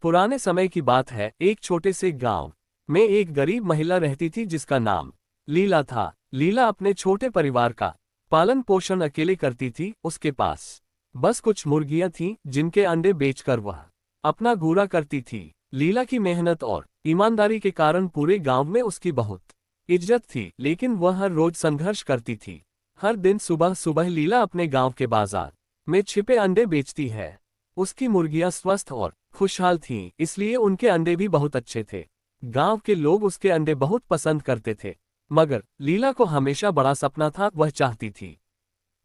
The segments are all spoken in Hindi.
पुराने समय की बात है। एक छोटे से गांव में एक गरीब महिला रहती थी जिसका नाम लीला था। लीला अपने छोटे परिवार का पालन पोषण अकेले करती थी। उसके पास बस कुछ मुर्गियां थीं जिनके अंडे बेचकर वह अपना गुजारा करती थी। लीला की मेहनत और ईमानदारी के कारण पूरे गांव में उसकी बहुत इज्जत थी, लेकिन वह हर रोज संघर्ष करती थी। हर दिन सुबह सुबह लीला अपने गांव के बाजार में छिपे अंडे बेचती है। उसकी मुर्गियां स्वस्थ और खुशहाल थीं, इसलिए उनके अंडे भी बहुत अच्छे थे। गांव के लोग उसके अंडे बहुत पसंद करते थे। मगर लीला को हमेशा बड़ा सपना था। वह चाहती थी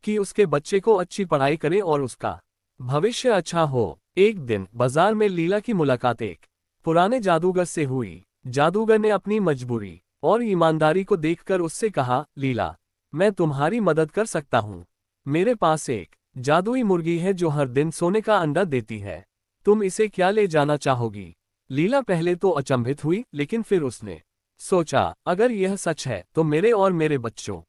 कि उसके बच्चे को अच्छी पढ़ाई करे और उसका भविष्य अच्छा हो। एक दिन बाजार में लीला की मुलाकात एक पुराने जादूगर से हुई। जादूगर ने अपनी मजबूरी और ईमानदारी को देखकर उससे कहा, लीला, मैं तुम्हारी मदद कर सकता हूँ। मेरे पास एक जादुई मुर्गी है जो हर दिन सोने का अंडा देती है। तुम इसे क्या ले जाना चाहोगी? लीला पहले तो अचंभित हुई, लेकिन फिर उसने सोचा, अगर यह सच है तो मेरे और मेरे बच्चों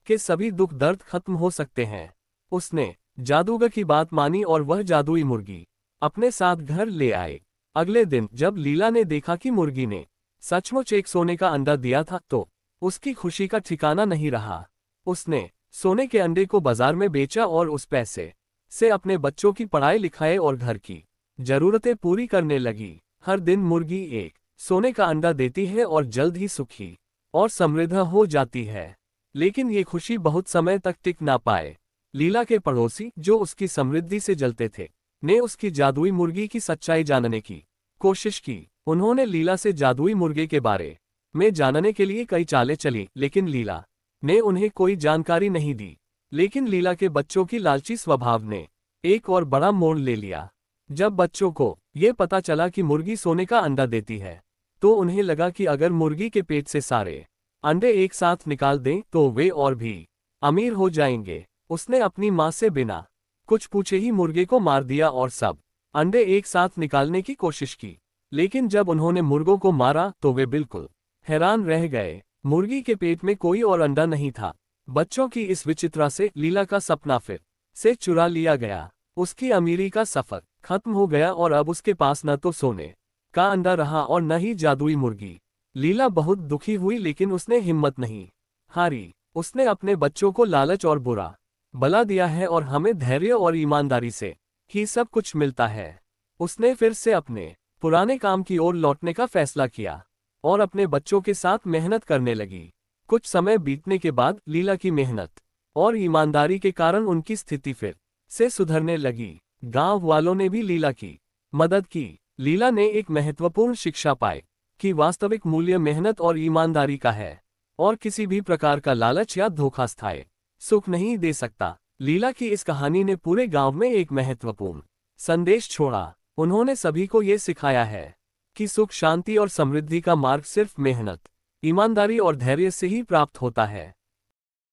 के सभी दुख दर्द खत्म हो सकते हैं। उसने जादूगर की बात मानी और वह जादुई मुर्गी अपने साथ घर ले आए। अगले दिन जब लीला ने देखा कि मुर्गी ने सचमुच एक सोने का अंडा दिया था तो उसकी खुशी का ठिकाना नहीं रहा। उसने सोने के अंडे को बाजार में बेचा और उस पैसे से अपने बच्चों की पढ़ाई लिखाई और घर की जरूरतें पूरी करने लगी। हर दिन मुर्गी एक सोने का अंडा देती है और जल्द ही सुखी और समृद्ध हो जाती है। लेकिन ये खुशी बहुत समय तक टिक ना पाए। लीला के पड़ोसी, जो उसकी समृद्धि से जलते थे, ने उसकी जादुई मुर्गी की सच्चाई जानने की कोशिश की। उन्होंने लीला से जादुई मुर्गे के बारे में जानने के लिए कई चालें चली, लेकिन लीला ने उन्हें कोई जानकारी नहीं दी। लेकिन लीला के बच्चों की लालची स्वभाव ने एक और बड़ा मोड़ ले लिया। जब बच्चों को ये पता चला कि मुर्गी सोने का अंडा देती है, तो उन्हें लगा कि अगर मुर्गी के पेट से सारे अंडे एक साथ निकाल दें तो वे और भी अमीर हो जाएंगे। उसने अपनी माँ से बिना कुछ पूछे ही मुर्गे को मार दिया और सब अंडे एक साथ निकालने की कोशिश की। लेकिन जब उन्होंने मुर्गों को मारा तो वे बिल्कुल हैरान रह गए। मुर्गी के पेट में कोई और अंडा नहीं था। बच्चों की इस विचित्रता से लीला का सपना फिर से चुरा लिया गया। उसकी अमीरी का सफर खत्म हो गया और अब उसके पास न तो सोने का अंडा रहा और न ही जादुई मुर्गी। लीला बहुत दुखी हुई, लेकिन उसने हिम्मत नहीं हारी। उसने अपने बच्चों को लालच और बुरा भला दिया है और हमें धैर्य और ईमानदारी से ही सब कुछ मिलता है। उसने फिर से अपने पुराने काम की ओर लौटने का फैसला किया और अपने बच्चों के साथ मेहनत करने लगी। कुछ समय बीतने के बाद लीला की मेहनत और ईमानदारी के कारण उनकी स्थिति फिर से सुधरने लगी। गांव वालों ने भी लीला की मदद की। लीला ने एक महत्वपूर्ण शिक्षा पाई कि वास्तविक मूल्य मेहनत और ईमानदारी का है और किसी भी प्रकार का लालच या धोखा स्थायी सुख नहीं दे सकता। लीला की इस कहानी ने पूरे गांव में एक महत्वपूर्ण संदेश छोड़ा। उन्होंने सभी को ये सिखाया है कि सुख, शांति और समृद्धि का मार्ग सिर्फ मेहनत, ईमानदारी और धैर्य से ही प्राप्त होता है।